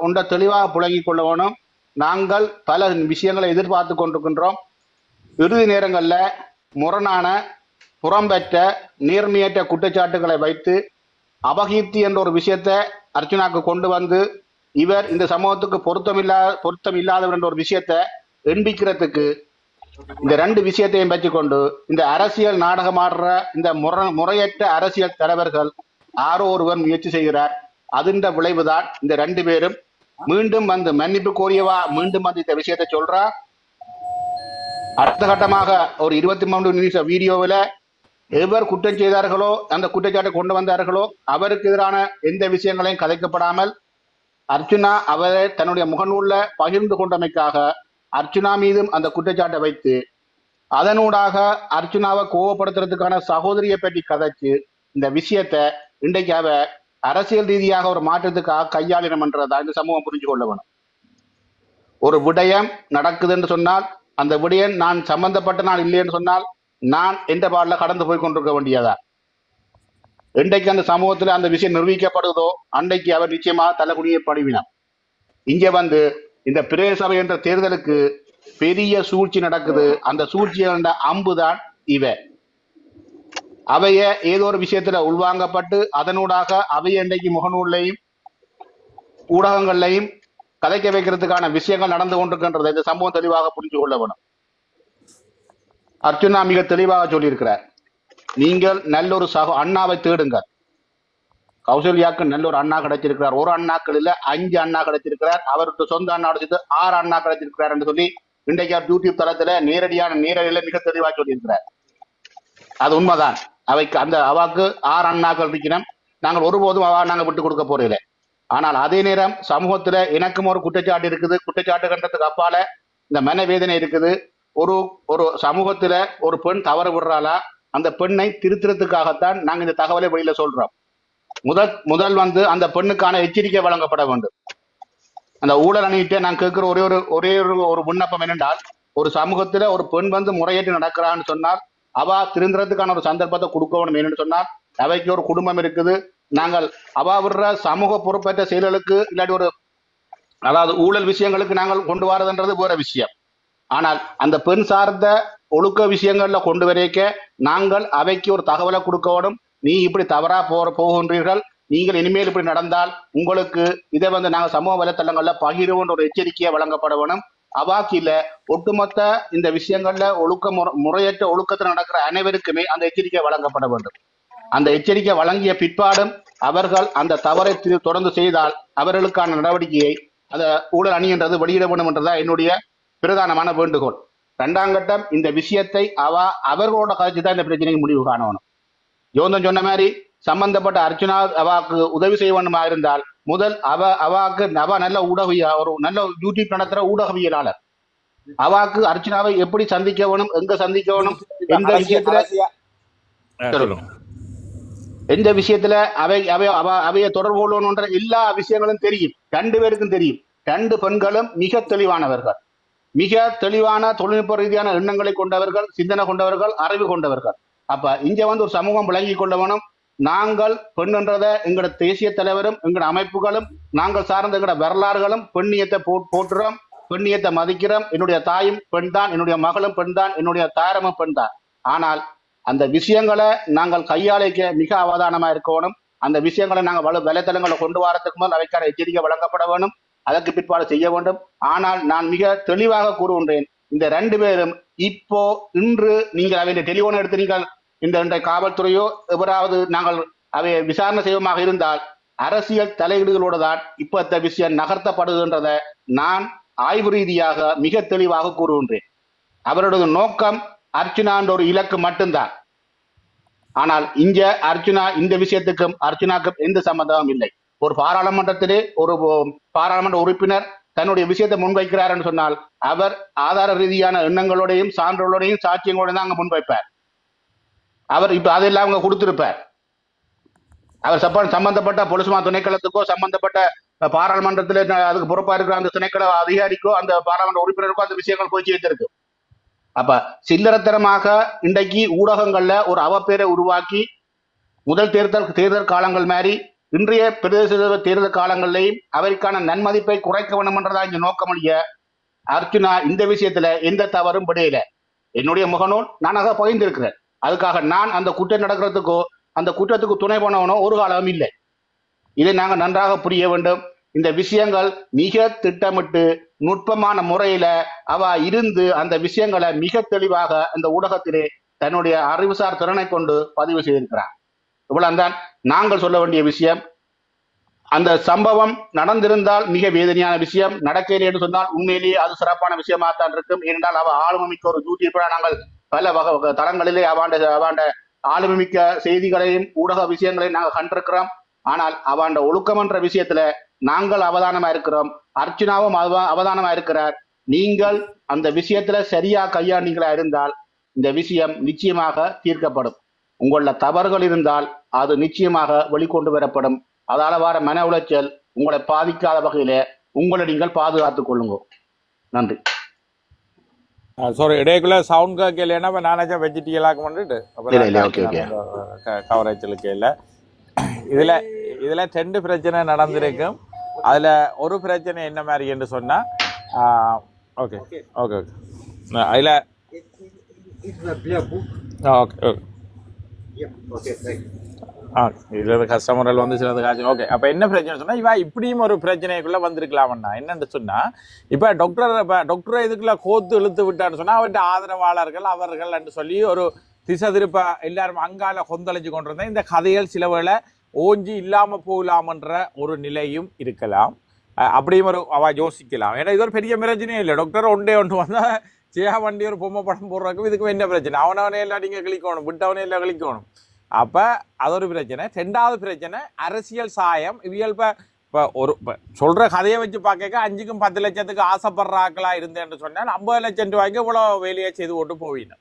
ஒன்றை தெளிவாக புழங்கிக் கொள்ளணும். நாங்கள் பல விஷயங்களை எதிர்பார்த்து கொண்டிருக்கின்றோம். இறுதி நேரங்கள்ல முரணான புறம்பெற்ற நேர்மையற்ற குற்றச்சாட்டுகளை வைத்து அபகீர்த்தி என்ற ஒரு விஷயத்தை அர்ச்சனாக்கு கொண்டு வந்து இவர் இந்த சமூகத்துக்கு பொருத்தம் இல்லாதவர் என்ற ஒரு விஷயத்தை எண்பிக்கிறதுக்கு இந்த ரெண்டு விஷயத்தையும் வச்சுக்கொண்டு இந்த அரசியல் நாடகமாடுற இந்த முறையற்ற அரசியல் தலைவர்கள் யாரோ ஒருவர் முயற்சி செய்கிறார். அதிண்ட விளைவுதான் இந்த 2 பேரும் மீண்டும் வந்து மன்னிப்பு கோரியவா மீண்டும் வந்து இந்த விஷயத்தை சொல்றா. அடுத்த கட்டமாக ஒரு 23 நிமிஷம் வீடியோவில் எவர் குற்றம் செய்தார்களோ அந்த குற்றச்சாட்டை கொண்டு வந்தார்களோ அவருக்கு எதிரான எந்த விஷயங்களையும் கதைக்கப்படாமல் அர்ச்சுனா அவரை தன்னுடைய முகநூல்ல பகிர்ந்து கொண்டமைக்காக அர்ச்சுனா மீதும் அந்த குற்றச்சாட்டை வைத்து அதனூடாக அர்ச்சுனாவை கோவப்படுத்துறதுக்கான சகோதரியை பற்றி கதைச்சு இந்த விஷயத்தை இன்றைக்கு அவ அரசியல் ரீதியாக ஒரு மாற்றத்துக்காக கையாளினம் என்றதா இந்த சமூகம் புரிஞ்சு கொள்ள வேணும். ஒரு விடயம் நடக்குதுன்னு சொன்னால் அந்த விடயம் நான் சம்பந்தப்பட்ட நான் இல்லைன்னு சொன்னால் நான் எந்த பாடல கடந்து போய் கொண்டிருக்க வேண்டியதா. இன்றைக்கு அந்த சமூகத்துல அந்த விஷயம் நிரூபிக்கப்படுதோ அன்றைக்கு அவர் நிச்சயமாக தலைகுனியை படுவினார். இங்க வந்து இந்த பிரதேச சபை என்ற தேர்தலுக்கு பெரிய சூழ்ச்சி நடக்குது. அந்த சூழ்ச்சியோட அம்புதான் இவ. அவைய ஏதோ ஒரு விஷயத்துல உள்வாங்கப்பட்டு அதனூடாக அவைய இன்றைக்கு முகநூல்லையும் ஊடகங்கள்லையும் கதைக்க வைக்கிறதுக்கான விஷயங்கள் நடந்து கொண்டிருக்கின்றது. இந்த சம்பவம் தெளிவாக புரிஞ்சு கொள்ள வேணும். அர்ச்சுனா மிக தெளிவாக சொல்லியிருக்கிறார், நீங்கள் நல்ல ஒரு அண்ணாவை தேடுங்கள். கௌசல்யாவுக்கு நல்ல ஒரு அண்ணா கிடைச்சிருக்கிறார். ஒரு அண்ணாக்கள் இல்ல 5 அண்ணா கிடைச்சிருக்கிறார். அவருக்கு சொந்த அண்ணாவோட சேர்த்து 6 அண்ணா கிடைச்சிருக்கிறார் என்று சொல்லி இன்றைக்கு அவர் யூடியூப் தளத்துல நேரடியில மிக தெளிவாக சொல்லியிருக்கிறார். அது உண்மைதான். அவைக்கு அந்த அவாக்கு 6 அண்ணாக்கள் இருக்கணும். நாங்கள் ஒருபோதும் அவா நாங்கள் விட்டு கொடுக்க போறதில்லை. ஆனால் அதே நேரம் சமூகத்துல எனக்கும் ஒரு குற்றச்சாட்டு இருக்குது. குற்றச்சாட்டு கண்டதுக்கு அப்பால இந்த மனவேதனை இருக்குது. ஒரு சமூகத்துல ஒரு பெண் தவறு விடுறாளா அந்த பெண்ணை திருத்துறதுக்காகத்தான் நாங்க இந்த தகவலை வெளியில சொல்றோம். முதல் வந்து அந்த பெண்ணுக்கான எச்சரிக்கை வழங்கப்பட வேண்டும். அந்த ஊழல் அணியிட்ட நான் கேட்கிற ஒரே ஒரு விண்ணப்பம் என்னென்றால், ஒரு சமூகத்துல ஒரு பெண் வந்து முறையேற்று நடக்கிறான்னு சொன்னால் அவ திருந்துறதுக்கான ஒரு சந்தர்ப்பத்தை கொடுக்கணும். என்னன்னு சொன்னால் அவைக்கு ஒரு குடும்பம் இருக்குது. நாங்கள் அவ விடுற சமூக பொறுப்பேற்ற செயல்களுக்கு இல்லாட்டி அதாவது ஊழல் விஷயங்களுக்கு நாங்கள் கொண்டு வரதுன்றது வேற விஷயம். ஆனால் அந்த பெண் சார்ந்த ஒழுக்க விஷயங்கள்ல கொண்டு வரைக்க நாங்கள் அவைக்கு ஒரு தகவலை கொடுக்கணும். நீ இப்படி தவறா போகின்றீர்கள், நீங்கள் இனிமேல் இப்படி நடந்தால் உங்களுக்கு இதை வந்து நாங்கள் சமூக வலைத்தளங்கள்ல பகிர்வோன்ற ஒரு எச்சரிக்கையை வழங்கப்பட வேணும். அவாக்கில ஒட்டுமொத்த இந்த விஷயங்கள்ல முறையற்ற ஒழுக்கத்தில் நடக்கிற அனைவருக்குமே அந்த எச்சரிக்கை வழங்கப்பட வேண்டும். அந்த எச்சரிக்கை வழங்கிய பிற்பாடும் அவர்கள் அந்த தவறை தொடர்ந்து செய்தால் அவர்களுக்கான நடவடிக்கையை அந்த ஊழல் அணி என்றது வெளியிட வேண்டும் என்றதான் என்னுடைய பிரதானமான வேண்டுகோள். 2ஆம் கட்டம் இந்த விஷயத்தை அவர்களோட கட்சி தான் இந்த பிரச்சனைக்கு முடிவு காணணும். யோந்தன் சொன்ன மாதிரி சம்பந்தப்பட்ட அர்ச்சுனா அவாக்கு உதவி செய்ய வேண்டுமா இருந்தால் முதல் அவாக்கு நல்ல ஒரு நல்ல யூடியூப் நடத்துற ஊடகவியலாளர். அவாக்கு அர்ச்சுனாவை எப்படி சந்திக்க வேணும், எங்க சந்திக்க வேணும், எந்த விஷயத்துல அவைய தொடர்பு கொள்ளணும்ன்ற எல்லா விஷயங்களும் தெரியும். 2 பேருக்கும் தெரியும். 2 பெண்களும் மிக தெளிவானவர்கள், மிக தெளிவான தொழில்நுட்ப ரீதியான எண்ணங்களை கொண்டவர்கள், சிந்தனை கொண்டவர்கள், அறிவு கொண்டவர்கள். அப்ப இங்க வந்து ஒரு சமூகம் விளங்கி கொள்ள வேணும். நாங்கள் பெண் என்றதை எங்களோட தேசிய தலைவரும் எங்களோட அமைப்புகளும் நாங்கள் சார்ந்த எங்களோட வரலாறுகளும் பெண்ணியத்தை போட்டுறோம், பெண்ணியத்தை மதிக்கிறோம். என்னுடைய தாயும் பெண் தான், என்னுடைய மகளும் பெண் தான், என்னுடைய தாரமும் பெண் தான். ஆனால் அந்த விஷயங்களை நாங்கள் கையாளிக்க மிக அவதானமா இருக்கணும். அந்த விஷயங்களை நாங்கள் வலைத்தளங்களை கொண்டு வரதுக்கு முதல் அவைக்கான எச்சரிக்கை வழங்கப்பட வேண்டும். அதற்கு பிற்பாடு செய்ய வேண்டும். ஆனால் நான் மிக தெளிவாக கூறுகின்றேன், இந்த 2 பேரும் இன்று நீங்கள் அவை டெலிபோன் எடுத்து நீங்கள் இந்த காவல்துறையோ எவராவது நாங்கள் அவை விசாரணை செய்வமாக இருந்தால் அரசியல் தலையீடுகளோடு தான் இப்ப இந்த விஷயம் நகர்த்தப்படுகின்றதை நான் ஆய்வு ரீதியாக மிக தெளிவாக கூறுகின்றேன். அவருடைய நோக்கம் அர்ச்சுனா என்ற ஒரு இலக்கு மட்டும்தான். ஆனால் இங்க அர்ச்சுனா இந்த விஷயத்துக்கும் அர்ச்சுனாக்கும் எந்த சம்பந்தமும் இல்லை. ஒரு பாராளுமன்றத்திலே ஒரு பாராளுமன்ற உறுப்பினர் தன்னுடைய விஷயத்தை முன்வைக்கிறார் என்று சொன்னால் அவர் ஆதார ரீதியான எண்ணங்களோடையும் சான்றோடையும் சாட்சியங்களோடையும் தான் அங்க முன்வைப்பார். அவர் இப்ப அதெல்லாம் அவங்க கொடுத்திருப்பார். அவர் சம்பந்தப்பட்ட பொலிஸ்மா துணைக்களத்துக்கோ சம்பந்தப்பட்ட பாராளுமன்றத்தில் அதுக்கு பொறுப்பா இருக்கிற அந்த துணைக்கள அதிகாரிக்கோ அந்த பாராளுமன்ற உறுப்பினருக்கோ அந்த விஷயங்கள் போய் சேர்த்திருக்கு. அப்ப சில்லறத்தனமாக இன்றைக்கு ஊடகங்கள்ல ஒரு அவப்பேரை உருவாக்கி முதல் தேர்தல் காலங்கள் மாதிரி இன்றைய பிரதேச தேர்தல் காலங்களிலையும் அவருக்கான நன்மதிப்பை குறைக்க வேண்டும் என்றதா இங்க நோக்கமளிய அர்ச்சுனா இந்த விஷயத்துல எந்த தவறும் விடையில. என்னுடைய முகநூல் நானாக பகிர்ந்திருக்கிறேன். அதுக்காக நான் அந்த குற்றம் நடக்கிறதுக்கோ அந்த குற்றத்துக்கு துணை போனவனோ ஒரு காலமும் இல்லை. இதை நாங்கள் நன்றாக புரிய வேண்டும். இந்த விஷயங்கள் மிக திட்டமிட்டு நுட்பமான முறையில இருந்து அந்த விஷயங்களை மிக தெளிவாக அந்த ஊடகத்திலே தன்னுடைய அறிவுசார் திறனை கொண்டு பதிவு செய்திருக்கிறார். இவ்வளவுதான் நாங்கள் சொல்ல வேண்டிய விஷயம். அந்த சம்பவம் நடந்திருந்தால் மிக வேதனையான விஷயம். நடக்கவில்லை என்று சொன்னால் உண்மையிலேயே அது சிறப்பான விஷயமாகத்தான் இருக்கும். ஏனென்றால் அவ ஆளுமிக்க ஒரு யூடியூபரா நாங்கள் பல தளங்களிலே அவாண்ட ஆளுமிக்க செய்திகளையும் ஊடக விஷயங்களையும் நாங்கள் கண்டிருக்கிறோம். ஆனால் அவாண்ட ஒழுக்கம் என்ற விஷயத்துல நாங்கள் அவதானமா இருக்கிறோம். அர்ச்சனாவும் அவதானமா இருக்கிறார். நீங்கள் அந்த விஷயத்துல சரியா கையாண்டீங்களா இருந்தால் இந்த விஷயம் நிச்சயமாக தீர்க்கப்படும். உங்கள தவறுகள் இருந்தால் அது நிச்சயமாக வெளிக்கொண்டு வரப்படும். அதால வர மன உளைச்சல் உங்களை பாதிக்காத வகையில உங்களை நீங்கள் பாதுகாத்துக் கொள்ளுங்க. நன்றி. சாரி, இடைக்குள்ள சவுண்ட் கேட்கலன்னா நானாச்சும் வெஜிடபிளாக பண்ணிட்டு கவரேஜலுக்கு இல்லை. இதுல 2 பிரச்சனை நடந்திருக்கும். அதுல ஒரு பிரச்சனை என்ன மாதிரி என்று சொன்னா ஓகே ஓகே ஓகே அதுல இதுல கஸ்டமர்கள் வந்து சிலது காட்சி. ஓகே, அப்ப என்ன பிரச்சனை சொன்னா இவ இப்படியும் ஒரு பிரச்சனைக்குள்ள வந்திருக்கலாம்னா என்னன்னு சொன்னா, இப்ப டாக்டரை இதுக்குள்ள கோத்து இழுத்து விட்டான்னு சொன்னா அவர்கிட்ட ஆதரவாளர்கள் அவர்கள் என்று சொல்லி ஒரு திசை திருப்ப எல்லாரும் அங்கால கொந்தளிச்சு கொண்டிருந்தா இந்த கதைகள் சில வேளை ஓஞ்சி இல்லாம போகலாமன்ற ஒரு நிலையும் இருக்கலாம். அப்படியும் ஒரு அவ யோசிக்கலாம். ஏன்னா இது ஒரு பெரிய பிரச்சனையே இல்லை. டாக்டர் ஒன்றே வந்தா ஜெயா வண்டி ஒரு பொம்மை படம் போடுறதுக்கும் இதுக்கு என்ன பிரச்சனை? அவனவனே எல்லாம் நீங்க கிளிக்கணும், விட்டவனே எல்லாம் கிளிக்கணும். அப்ப அது ஒரு பிரச்சனை. 2வது பிரச்சனை அரசியல் சாயம். இவியல் இப்ப ஒரு சொல்ற கதையை வச்சு பார்க்க 5க்கும் 10 லட்சத்துக்கு ஆசைப்படுறாங்களா இருந்தேன்னு சொன்னால் 50 லட்சம் ரூபாய்க்கு இவ்வளவு வேலையை செய்து போட்டு போவீங்க.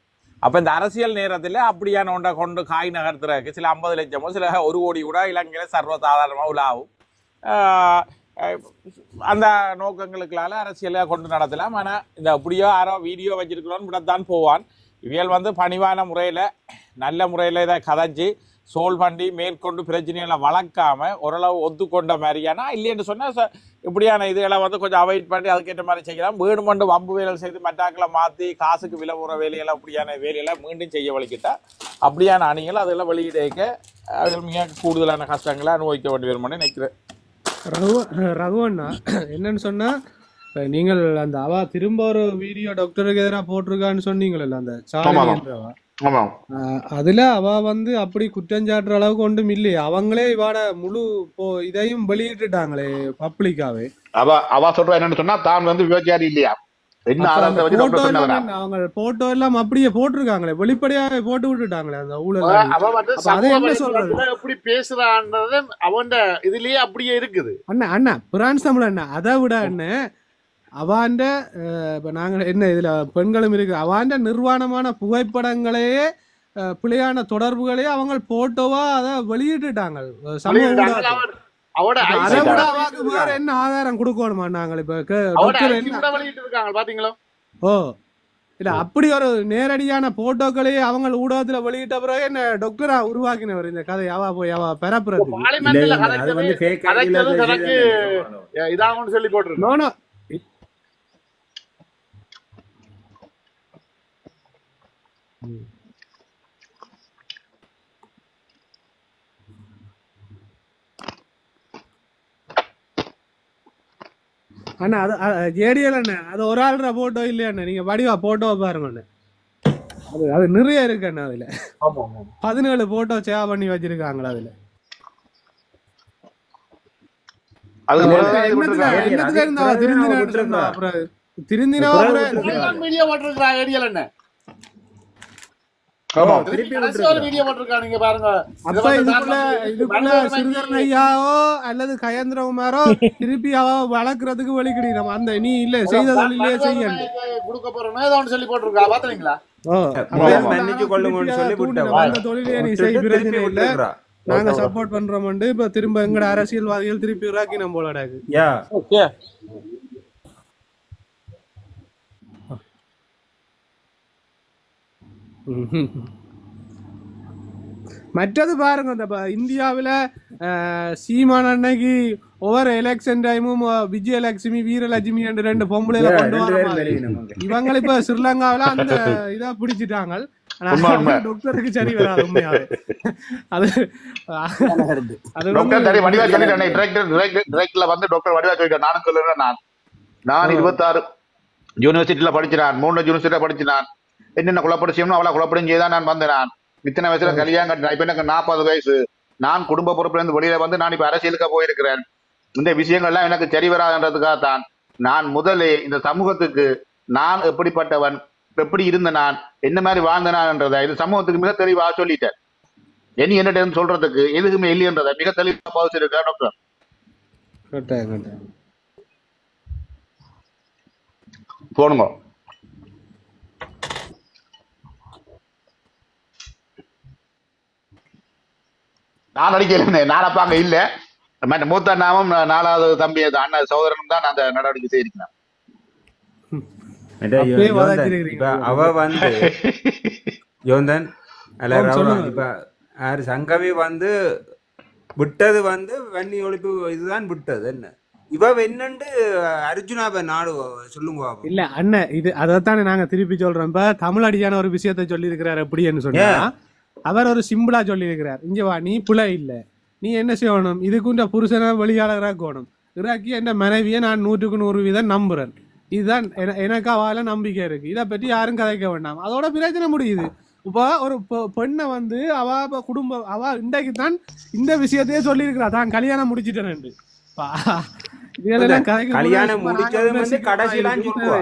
அப்ப இந்த அரசியல் நேரத்துல அப்படியான ஒன்றை கொண்டு காய் நகர்த்துறதுக்கு சில 50 லட்சமோ சில 1 கோடி கூட இலங்கையில சர்வசாதாரணமா உலாவும். அந்த நோக்கங்களுக்களால அரசியலை கொண்டு நடத்தலாம். ஆனா இந்த அப்படியோ யாரோ வீடியோ வச்சிருக்கிறோன்னு விடத்தான் போவான். இவியல் வந்து பணிவான முறையில நல்ல முறையில இதை கதைச்சு சோல் பண்ணி மேற்கொண்டு பிரச்சனைகளை வளர்க்காம ஓரளவு ஒத்துக்கொண்ட மாதிரியானா இல்லைன்னு சொன்னா இப்படியான இதுகளை வந்து கொஞ்சம் அவாய்ட் பண்ணி அதுக்கேற்ற மாதிரி செய்யலாம். வேணுமெண்டு வம்பு வேலை செய்து மட்டாக்களை மாற்றி காசுக்கு விலை போகிற வேலையெல்லாம் அப்படியான வேலையெல்லாம் மீண்டும் செய்ய வலிக்கிட்டா அப்படியான அணிகள் அதெல்லாம் வெளியிடக்க அதில் மிக கூடுதலான கஷ்டங்களை அனுபவிக்க வேண்டி வருமானு நினைக்கிறேன். ரகுவண்ணா என்னன்னு சொன்னா, நீங்கள் அந்த அவ திரும்ப ஒரு வீடியோ டாக்டருக்கு எதிராக போட்டிருக்கான்னு சொன்னீங்களா அந்த சாலினின்றவா, அதுல அவ வந்து அப்படி குற்றஞ்சாட்டுற அளவுக்கு ஒன்றும் இல்லையே. அவங்களே இவாட முழு இதையும் வெளியிட்டுட்டாங்களே பப்ளிக்காவே. அவ சொல்ற என்னன்னு சொன்னா தான் வந்து விபச்சாரி இல்லையா, அவங்க போட்டோ எல்லாம் அப்படியே போட்டிருக்காங்களே, வெளிப்படையாக போட்டு விட்டுட்டாங்களே அந்த ஊழல். எப்படி பேசுறான்றது அவன் இதுலயே அப்படியே இருக்குது. அண்ணா பிரான்ஸ் தமிழ் அண்ணா அதை விட என்ன அவாண்ட இப்ப நாங்க என்ன இதுல பெண்களும் இருக்கு, அவாண்ட நிர்வாணமான புகைப்படங்களையே பிழையான தொடர்புகளையே அவங்க போட்டோவா அதை வெளியிட்டுட்டாங்க சமூக ஊடகத்துல. என்ன ஆதாரம் கொடுக்கணுமா நாங்கள் பாத்தீங்களா? ஓ இல்ல அப்படி ஒரு நேரடியான போட்டோக்களையே அவங்க ஊடகத்துல வெளியிட்ட பிறகு என்ன டாக்டரா உருவாக்கினவர் இந்த கதை அவ போய் அவ பெறப்புறது சொல்லி போட்டு. அண்ணா அது ஜேடிஎல் அண்ணா அது ஒரு ஆள்ற போட்டோ இல்லையா அண்ணா, நீங்க வடிவா போட்டோவை பாருங்க அண்ணா, அது நிறைய இருக்கு அண்ணா. அதுல 17 போட்டோ சேவ் பண்ணி வச்சிருக்காங்களா அதுல. அல்லது கயந்திரகுமாரோ திருப்பி வளர்க்கறதுக்கு வலிக்கிடும் அந்த நீ இல்ல செய்த தொழிலே செய்ய சொல்லி போட்டிருக்கா பாத்தீங்களா? தொழிலே நீ செய், பிரச்சனை இல்ல, நாங்க சப்போர்ட் பண்றோம். இப்ப திரும்ப எங்கட அரசியல்வாதிகள் திருப்பி இராக்கி நம்ம போலாடாக்கு. மற்றது பாருங்க, இந்த இந்தியாவில சீமான் அன்னைக்கு ஒவ்வொரு எலெக்ஷன் டைமும் விஜயலட்சுமி வீரலட்சுமி என்று 2 பொம்பளைல கொண்டு வர இவங்க இப்ப ஸ்ரீலங்காவில அந்த இதா பிடிச்சிட்டாங்க. டாக்டருக்கு சரி வராது உண்மையாவே. அது நான் 26 யூனிவர்சிட்டியில படிச்சினான், 3 யூனிவர்சிட்டியில படிச்சினான். என்னென்ன குழப்படி செய்யணும் அவளை குழப்படியும் செய்தான் நான் வந்தேன். இத்தனை வயசுல கல்யாணம் கட்டினேன். இப்ப எனக்கு 40 வயசு. நான் குடும்ப பொறுப்புல இருந்து வெளியில வந்து நான் இப்ப அரசியலுக்கு போயிருக்கிறேன். இந்த விஷயங்கள்லாம் எனக்கு சரி வராதுன்றதுக்காக தான் நான் முதலே இந்த சமூகத்துக்கு நான் எப்படிப்பட்டவன், எப்படி இருந்த நான், என்ன மாதிரி வாழ்ந்தனான்றதை இது சமூகத்துக்கு மிக தெளிவாக சொல்லிட்டேன். இனி என்னிட்ட சொல்றதுக்கு எதுக்குமே இல்லைன்றதை மிக தெளிவாக பதிச்சிருக்கா டாக்டர். போனுங்க. நான் அடிக்கல, நானப்பா அங்க இல்ல. மூத்த நாமம் 4வது தம்பி அண்ணன் சகோதரனும் தான் அந்த நடவடிக்கை செய்திருக்கிறேன். இப்ப அவ வந்து யோந்தன் இப்ப சங்கவி வந்து விட்டது வந்து வன்னி ஒழிப்பு இதுதான் விட்டது. என்ன இவ என்னண்டு அர்ஜுனாப நாடு சொல்லுங்க. இல்ல அண்ணன் இது அதைத்தானே நாங்க திருப்பி சொல்றோம். இப்ப தமிழடியான ஒரு விஷயத்த சொல்லி இருக்கிறார் எப்படின்னு சொன்னா, அவர் ஒரு சிம்பிளா சொல்லி இருக்கிறார். இங்க வா, நீ பிள்ளை இல்ல, நீ என்ன செய்யணும், இதுக்குண்ட புருஷனை வெளியாளராக்கணும், இறாக்கி என் மனைவியை நான் 100% நம்புறேன். இதுதான் எனக்கு அவால நம்பிக்கை இருக்கு. இதை பற்றி யாரும் கதைக்க வேண்டாம். அதோட பிரச்சனை முடியுது. இப்போ ஒரு பெண்ணை வந்து அவ குடும்பம் அவ இன்றைக்கு தான் இந்த விஷயத்தையே சொல்லி இருக்கிறா, தான் கல்யாணம் முடிச்சிட்டேன். கல்யாணம் முடிச்சது வந்து கடைசிலாம் சொல்லுவா.